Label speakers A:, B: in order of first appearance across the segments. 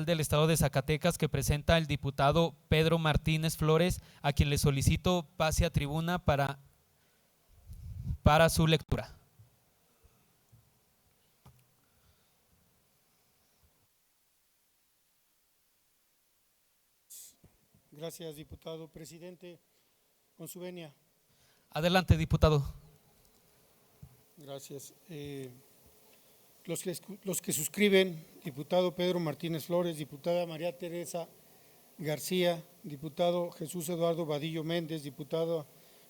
A: Judicial del Estado de Zacatecas que presenta el diputado Pedro Martínez Flores, a quien le solicito pase a tribuna para su lectura.
B: Gracias, diputado. Presidente, con su venia.
A: Adelante, diputado.
B: Gracias. Los que suscriben, diputado Pedro Martínez Flores, diputada María Teresa García, diputado Jesús Eduardo Vadillo Méndez, diputada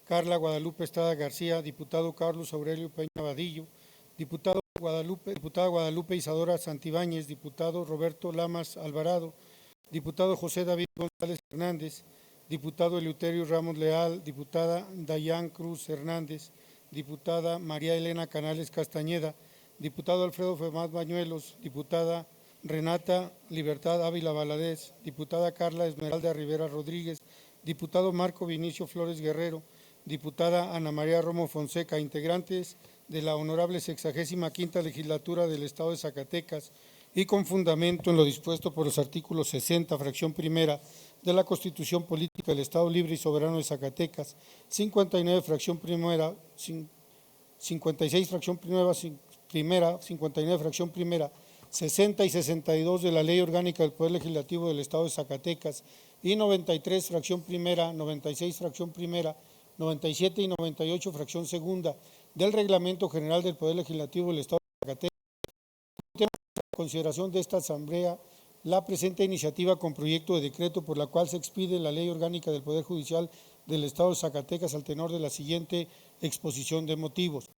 B: Carla Guadalupe Estrada García, diputado Carlos Aurelio Peña Vadillo, diputada Guadalupe Isadora Santibáñez, diputado Roberto Lamas Alvarado, diputado José David González Hernández, diputado Eleuterio Ramos Leal, diputada Dayán Cruz Hernández, diputada María Elena Canales Castañeda, diputado Alfredo Femás Bañuelos, diputada Renata Libertad Ávila Valadez, diputada Carla Esmeralda Rivera Rodríguez, diputado Marco Vinicio Flores Guerrero, diputada Ana María Romo Fonseca, integrantes de la honorable 65ª Legislatura del Estado de Zacatecas, y con fundamento en lo dispuesto por los artículos 60, fracción primera, de la Constitución Política del Estado Libre y Soberano de Zacatecas, 59, fracción primera, 56, fracción primera, 59, fracción primera, 60 y 62 de la Ley Orgánica del Poder Legislativo del Estado de Zacatecas y 93, fracción primera, 96, fracción primera, 97 y 98, fracción segunda del Reglamento General del Poder Legislativo del Estado de Zacatecas. Consideración de esta Asamblea la presente iniciativa con proyecto de decreto por la cual se expide la Ley Orgánica del Poder Judicial del Estado de Zacatecas al tenor de la siguiente exposición de motivos.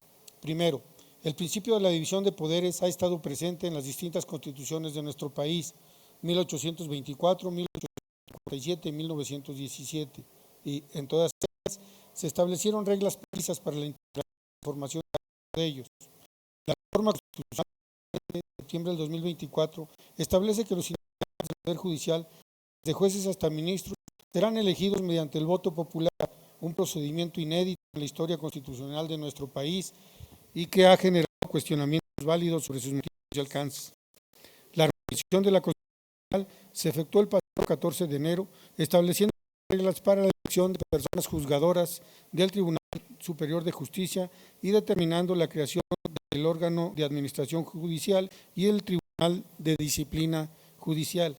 B: Primero, el principio de la división de poderes ha estado presente en las distintas constituciones de nuestro país, 1824, 1847 y 1917, y en todas ellas se establecieron reglas precisas para la información de ellos. La reforma constitucional de septiembre del 2024 establece que los integrantes del Poder Judicial, desde jueces hasta ministros, serán elegidos mediante el voto popular, un procedimiento inédito en la historia constitucional de nuestro país y que ha generado cuestionamientos válidos sobre sus motivos y alcances. La revisión de la Constitución se efectuó el pasado 14 de enero, estableciendo reglas para la elección de personas juzgadoras del Tribunal Superior de Justicia y determinando la creación del órgano de administración judicial y el Tribunal de Disciplina Judicial.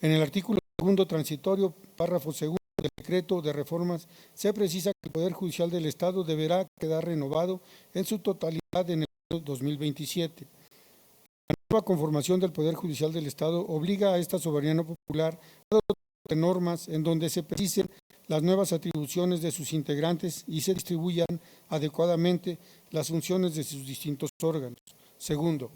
B: En el artículo segundo transitorio, párrafo segundo del decreto de reformas, se precisa que el Poder Judicial del Estado deberá quedar renovado en su totalidad en el año 2027. La nueva conformación del Poder Judicial del Estado obliga a esta soberanía popular a adoptar normas en donde se precisen las nuevas atribuciones de sus integrantes y se distribuyan adecuadamente las funciones de sus distintos órganos. Segundo,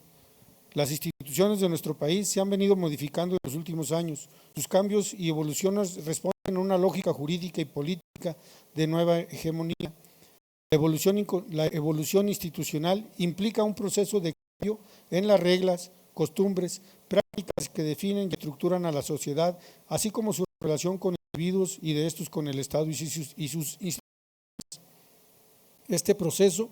B: las instituciones de nuestro país se han venido modificando en los últimos años. Sus cambios y evoluciones responden a una lógica jurídica y política de nueva hegemonía. La evolución institucional implica un proceso de cambio en las reglas, costumbres, prácticas que definen y estructuran a la sociedad, así como su relación con individuos y de estos con el Estado y sus instituciones. Este proceso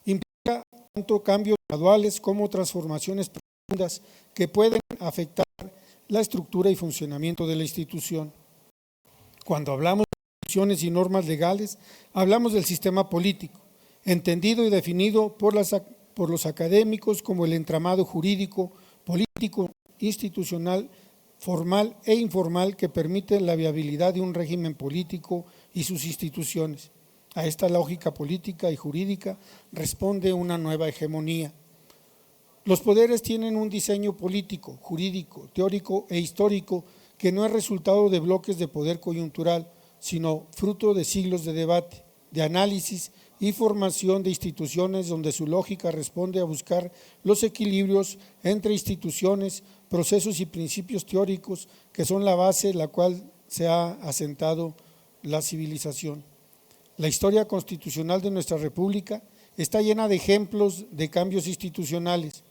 B: implica tanto cambios graduales como transformaciones profundas que pueden afectar la estructura y funcionamiento de la institución. Cuando hablamos de instituciones y normas legales, hablamos del sistema político, entendido y definido por los académicos como el entramado jurídico, político, institucional, formal e informal que permite la viabilidad de un régimen político y sus instituciones. A esta lógica política y jurídica responde una nueva hegemonía. Los poderes tienen un diseño político, jurídico, teórico e histórico que no es resultado de bloques de poder coyuntural, sino fruto de siglos de debate, de análisis y formación de instituciones donde su lógica responde a buscar los equilibrios entre instituciones, procesos y principios teóricos que son la base en la cual se ha asentado la civilización. La historia constitucional de nuestra República está llena de ejemplos de cambios institucionales,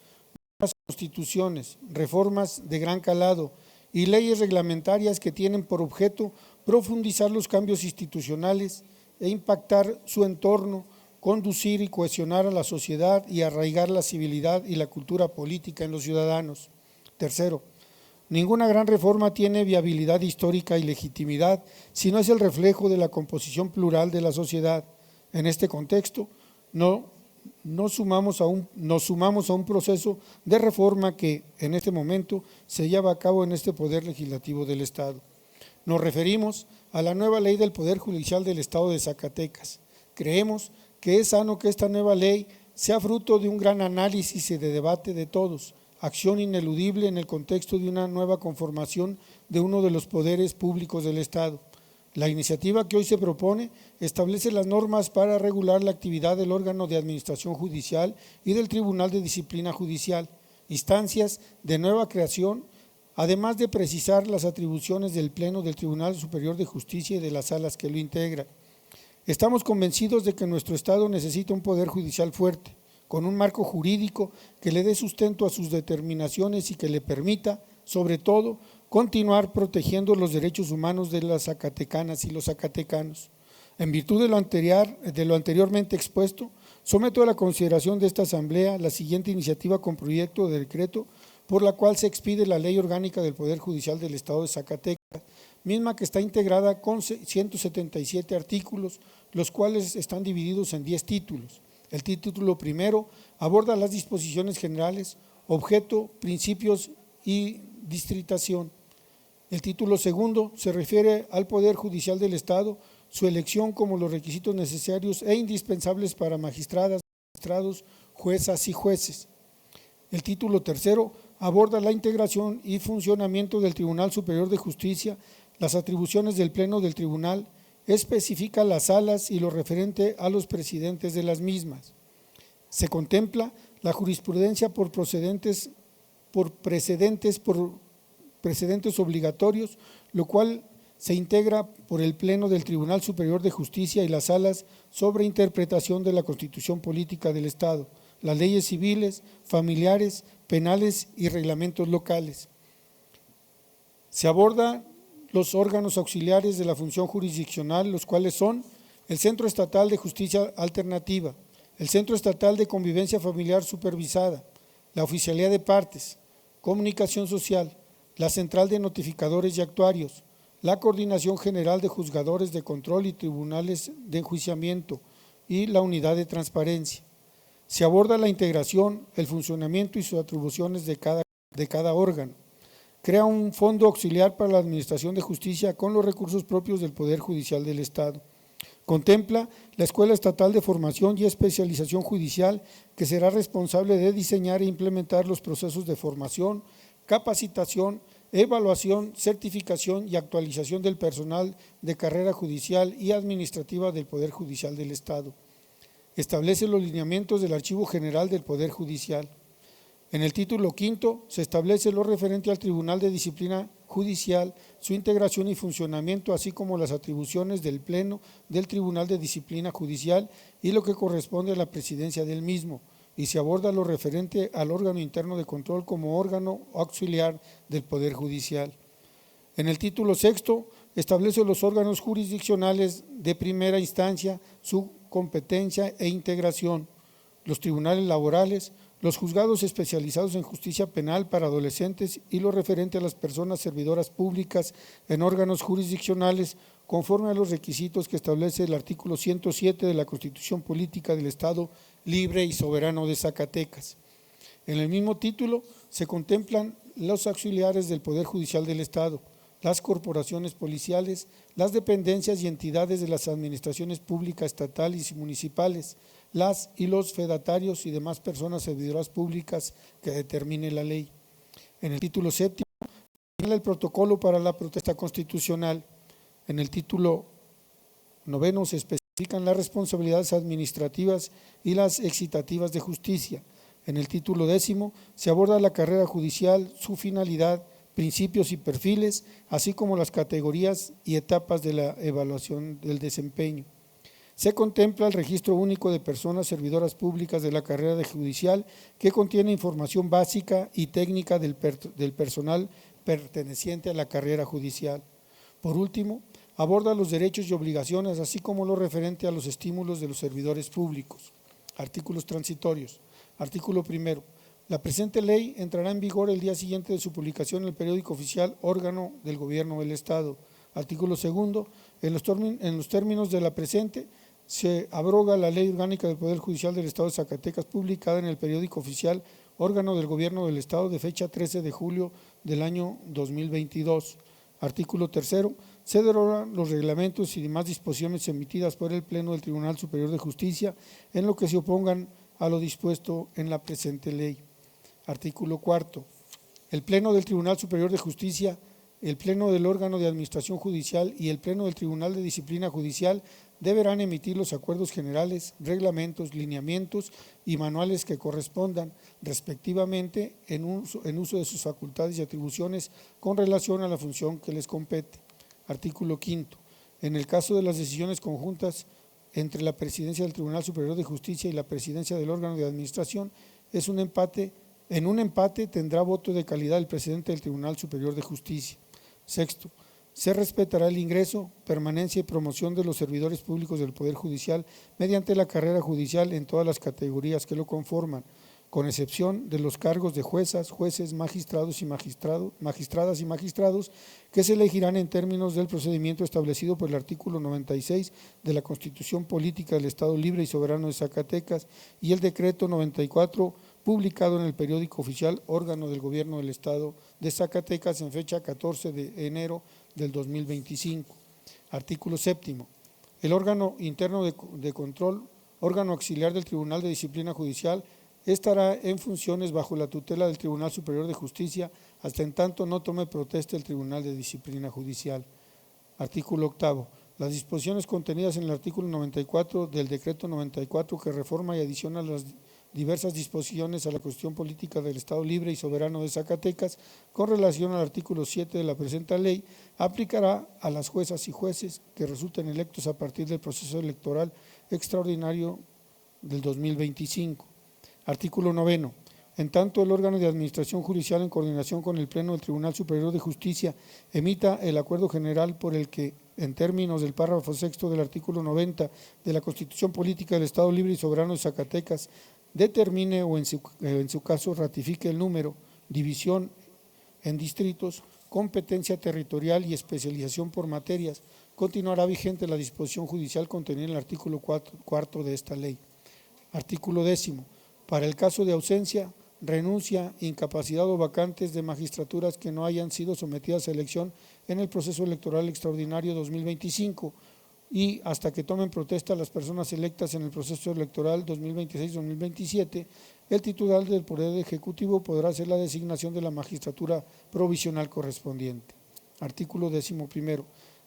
B: nuevas constituciones, reformas de gran calado y leyes reglamentarias que tienen por objeto profundizar los cambios institucionales e impactar su entorno, conducir y cohesionar a la sociedad y arraigar la civilidad y la cultura política en los ciudadanos. Tercero, Ninguna gran reforma tiene viabilidad histórica y legitimidad si no es el reflejo de la composición plural de la sociedad. En este contexto, nos sumamos a un proceso de reforma que en este momento se lleva a cabo en este Poder Legislativo del Estado. Nos referimos a la nueva ley del Poder Judicial del Estado de Zacatecas. Creemos que es sano que esta nueva ley sea fruto de un gran análisis y de debate de todos, acción ineludible en el contexto de una nueva conformación de uno de los poderes públicos del Estado. La iniciativa que hoy se propone establece las normas para regular la actividad del órgano de administración judicial y del Tribunal de Disciplina Judicial, instancias de nueva creación, además de precisar las atribuciones del Pleno del Tribunal Superior de Justicia y de las salas que lo integran. Estamos convencidos de que nuestro Estado necesita un poder judicial fuerte, con un marco jurídico que le dé sustento a sus determinaciones y que le permita, sobre todo, continuar protegiendo los derechos humanos de las zacatecanas y los zacatecanos. En virtud de lo anteriormente expuesto, someto a la consideración de esta Asamblea la siguiente iniciativa con proyecto de decreto por la cual se expide la Ley Orgánica del Poder Judicial del Estado de Zacatecas, misma que está integrada con 177 artículos, los cuales están divididos en 10 títulos. El título primero aborda las disposiciones generales, objeto, principios y distritación. El título segundo se refiere al Poder Judicial del Estado, su elección como los requisitos necesarios e indispensables para magistradas, magistrados, juezas y jueces. El título tercero aborda la integración y funcionamiento del Tribunal Superior de Justicia, las atribuciones del Pleno del Tribunal, especifica las salas y lo referente a los presidentes de las mismas. Se contempla la jurisprudencia por precedentes obligatorios, lo cual se integra por el Pleno del Tribunal Superior de Justicia y las salas sobre interpretación de la Constitución Política del Estado, las leyes civiles, familiares, penales y reglamentos locales. Se aborda los órganos auxiliares de la función jurisdiccional, los cuales son el Centro Estatal de Justicia Alternativa, el Centro Estatal de Convivencia Familiar Supervisada, la Oficialía de Partes, Comunicación Social, la Central de Notificadores y Actuarios, la Coordinación General de Juzgadores de Control y Tribunales de Enjuiciamiento y la Unidad de Transparencia. Se aborda la integración, el funcionamiento y sus atribuciones de cada órgano. Crea un fondo auxiliar para la administración de justicia con los recursos propios del Poder Judicial del Estado. Contempla la Escuela Estatal de Formación y Especialización Judicial, que será responsable de diseñar e implementar los procesos de formación, capacitación, evaluación, certificación y actualización del personal de carrera judicial y administrativa del Poder Judicial del Estado. Establece los lineamientos del Archivo General del Poder Judicial. En el título quinto se establece lo referente al Tribunal de Disciplina Judicial, su integración y funcionamiento, así como las atribuciones del Pleno del Tribunal de Disciplina Judicial y lo que corresponde a la presidencia del mismo, y se aborda lo referente al órgano interno de control como órgano auxiliar del Poder Judicial. En el título sexto establece los órganos jurisdiccionales de primera instancia, su competencia e integración, los tribunales laborales, los juzgados especializados en justicia penal para adolescentes y lo referente a las personas servidoras públicas en órganos jurisdiccionales conforme a los requisitos que establece el artículo 107 de la Constitución Política del Estado Libre y Soberano de Zacatecas. En el mismo título se contemplan los auxiliares del Poder Judicial del Estado, las corporaciones policiales, las dependencias y entidades de las administraciones públicas estatales y municipales, las y los fedatarios y demás personas servidoras públicas que determine la ley. En el título séptimo, el protocolo para la protesta constitucional. En el título noveno se especifican las responsabilidades administrativas y las excitativas de justicia. En el título décimo se aborda la carrera judicial, su finalidad, principios y perfiles, así como las categorías y etapas de la evaluación del desempeño. Se contempla el registro único de personas servidoras públicas de la carrera judicial, que contiene información básica y técnica del personal perteneciente a la carrera judicial. Por último, aborda los derechos y obligaciones, así como lo referente a los estímulos de los servidores públicos. Artículos transitorios. Artículo primero. La presente ley entrará en vigor el día siguiente de su publicación en el periódico oficial, órgano del Gobierno del Estado. Artículo segundo. En los términos de la presente, se abroga la Ley Orgánica del Poder Judicial del Estado de Zacatecas, publicada en el periódico oficial, órgano del Gobierno del Estado, de fecha 13 de julio del año 2022. Artículo tercero. Se derogan los reglamentos y demás disposiciones emitidas por el Pleno del Tribunal Superior de Justicia en lo que se opongan a lo dispuesto en la presente ley. Artículo cuarto. El Pleno del Tribunal Superior de Justicia, el Pleno del órgano de administración judicial y el Pleno del Tribunal de Disciplina Judicial deberán emitir los acuerdos generales, reglamentos, lineamientos y manuales que correspondan, respectivamente, en uso de sus facultades y atribuciones con relación a la función que les compete. Artículo quinto. En el caso de las decisiones conjuntas entre la Presidencia del Tribunal Superior de Justicia y la Presidencia del órgano de administración, en un empate tendrá voto de calidad el presidente del Tribunal Superior de Justicia. Sexto. Se respetará el ingreso, permanencia y promoción de los servidores públicos del Poder Judicial mediante la carrera judicial en todas las categorías que lo conforman, con excepción de los cargos de juezas, jueces, magistradas y magistrados, que se elegirán en términos del procedimiento establecido por el artículo 96 de la Constitución Política del Estado Libre y Soberano de Zacatecas y el decreto 94, publicado en el periódico oficial, órgano del Gobierno del Estado de Zacatecas, en fecha 14 de enero del 2025. Artículo séptimo. El órgano interno de control, órgano auxiliar del Tribunal de Disciplina Judicial, estará en funciones bajo la tutela del Tribunal Superior de Justicia hasta en tanto no tome protesta el Tribunal de Disciplina Judicial. Artículo octavo. Las disposiciones contenidas en el artículo 94 del decreto 94, que reforma y adiciona las diversas disposiciones a la Constitución Política del Estado Libre y Soberano de Zacatecas, con relación al artículo 7 de la presente ley, aplicará a las juezas y jueces que resulten electos a partir del proceso electoral extraordinario del 2025. Artículo noveno. En tanto el órgano de administración judicial, en coordinación con el Pleno del Tribunal Superior de Justicia, emita el acuerdo general por el que, en términos del párrafo sexto del artículo 90 de la Constitución Política del Estado Libre y Soberano de Zacatecas, determine o en su caso ratifique el número, división en distritos, competencia territorial y especialización por materias, continuará vigente la disposición judicial contenida en el artículo cuarto de esta ley. Artículo décimo. Para el caso de ausencia, renuncia, incapacidad o vacantes de magistraturas que no hayan sido sometidas a elección en el proceso electoral extraordinario 2025 y hasta que tomen protesta las personas electas en el proceso electoral 2026-2027, el titular del Poder Ejecutivo podrá hacer la designación de la magistratura provisional correspondiente. Artículo 11.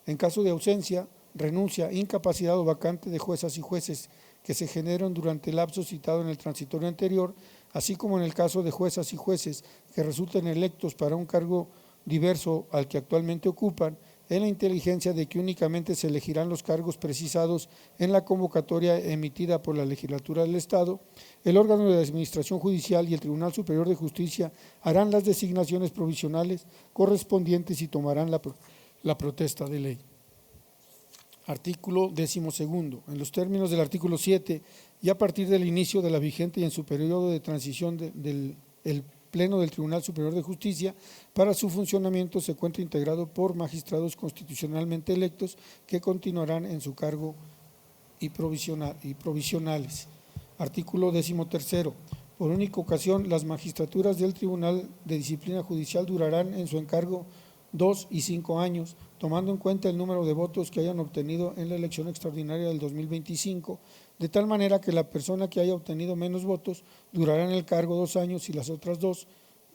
B: En caso de ausencia, renuncia, incapacidad o vacante de juezas y jueces que se generan durante el lapso citado en el transitorio anterior, así como en el caso de juezas y jueces que resulten electos para un cargo diverso al que actualmente ocupan, en la inteligencia de que únicamente se elegirán los cargos precisados en la convocatoria emitida por la Legislatura del Estado, el órgano de administración judicial y el Tribunal Superior de Justicia harán las designaciones provisionales correspondientes y tomarán la protesta de ley. Artículo 12. En los términos del artículo 7 y a partir del inicio de la vigente y en su periodo de transición del Pleno del Tribunal Superior de Justicia, para su funcionamiento se encuentra integrado por magistrados constitucionalmente electos que continuarán en su cargo y provisionales. Artículo 13. Por única ocasión, las magistraturas del Tribunal de Disciplina Judicial durarán en su encargo 2 y 5 años, tomando en cuenta el número de votos que hayan obtenido en la elección extraordinaria del 2025, de tal manera que la persona que haya obtenido menos votos durará en el cargo 2 años y las otras 2,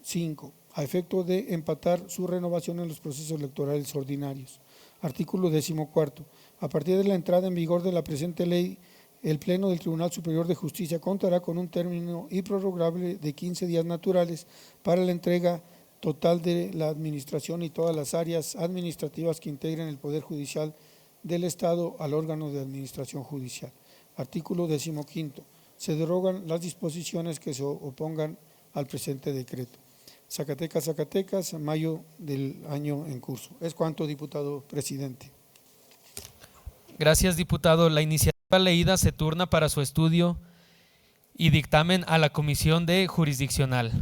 B: 5, a efecto de empatar su renovación en los procesos electorales ordinarios. Artículo 14. A partir de la entrada en vigor de la presente ley, el Pleno del Tribunal Superior de Justicia contará con un término improrrogable de 15 días naturales para la entrega total de la administración y todas las áreas administrativas que integren el Poder Judicial del Estado al órgano de administración judicial. Artículo 15. Se derogan las disposiciones que se opongan al presente decreto. Zacatecas, mayo del año en curso. Es cuanto, diputado presidente.
A: Gracias, diputado. La iniciativa leída se turna para su estudio y dictamen a la Comisión de Jurisdiccional.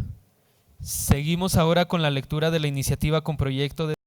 A: Seguimos ahora con la lectura de la iniciativa con proyecto de